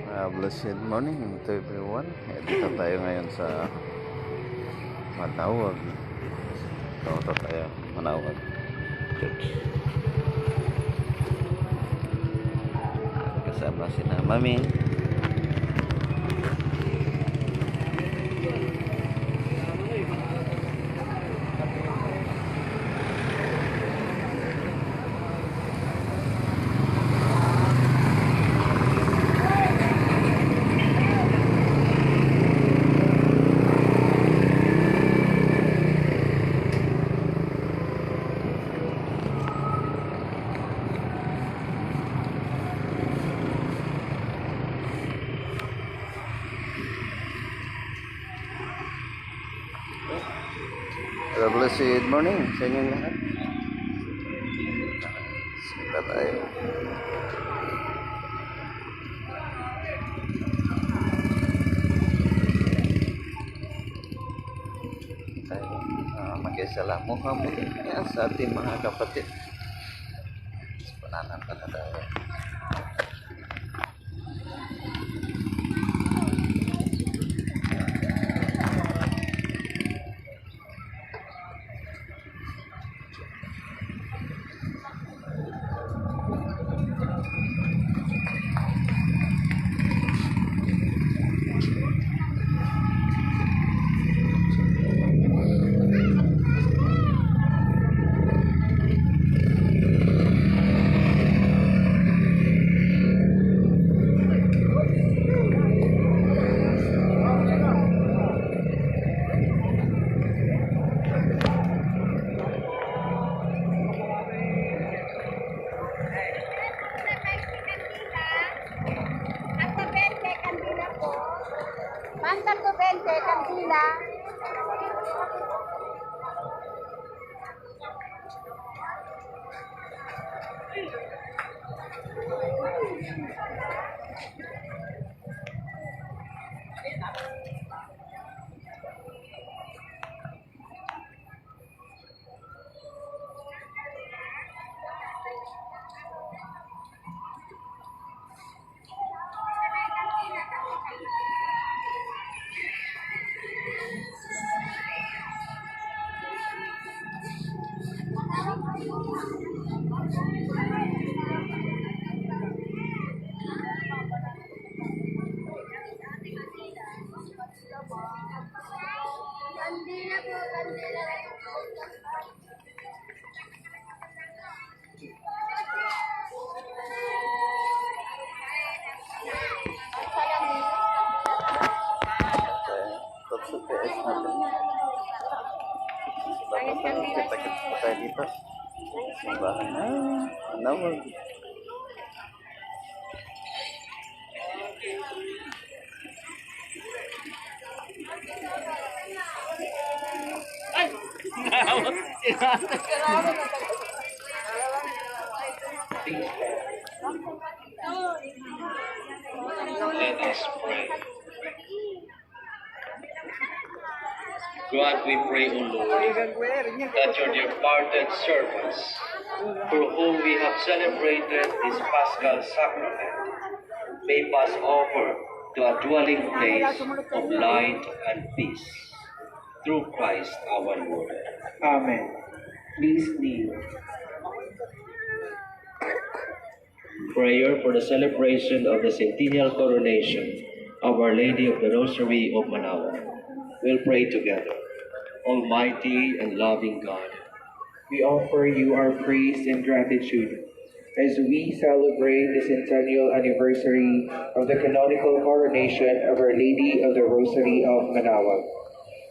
Blessed morning to everyone. Dito tayo ngayon sa Manawag. Ito tayo, Manawag Church. Kasama si na Mami. Blessed morning sa inyong lahat. Sita tayo. Mag-isalamuha muli sa ating mga kapatid. Pananan pa na tayo. Manda to 20, kandila. Kandila po, kandila. Kita-kita pa tayo dito. Simbahan na Manawag. Let us pray. God, we pray, O Lord, that your departed servants, for whom we have celebrated this Paschal sacrament, may pass over to a dwelling place of light and peace. Through Christ our Lord. Amen. Please kneel. Prayer for the celebration of the centennial coronation of Our Lady of the Rosary of Manawag. We'll pray together. Almighty and loving God, we offer you our praise and gratitude as we celebrate the centennial anniversary of the canonical coronation of Our Lady of the Rosary of Manawag.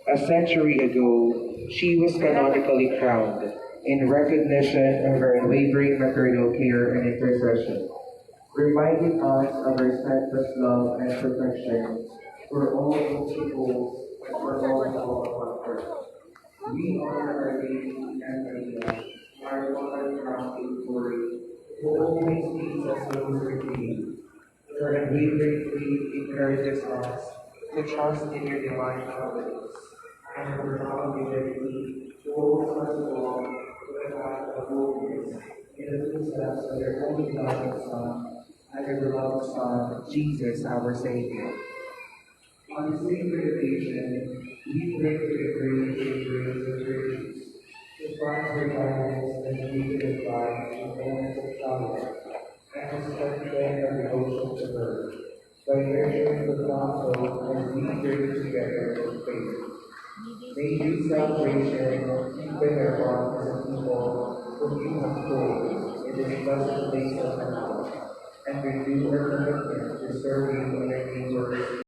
A century ago, she was canonically crowned in recognition of her unwavering maternal care and intercession, reminding us of her steadfast love and protection for all those people and for all who call upon her. We honor Our Lady and Maria, our Mother crowned in glory, who always leads us closer to you. Her unwavering faith encourages us to trust in your divine providence, and her longevity holds us along to the path of holiness in the footsteps of your only beloved Son, and your beloved Son, Jesus, our Savior. On this sacred occasion, we pray for the grace and grace of virtues, to find your guidance and lead of life in moments of power, and to strengthen our devotion to her, by nurturing the gospel and we journey together in faith. May this celebration deepen our bond as a people whom you have called in this blessed place of Manila, and renew our commitment to serve you and your neighbors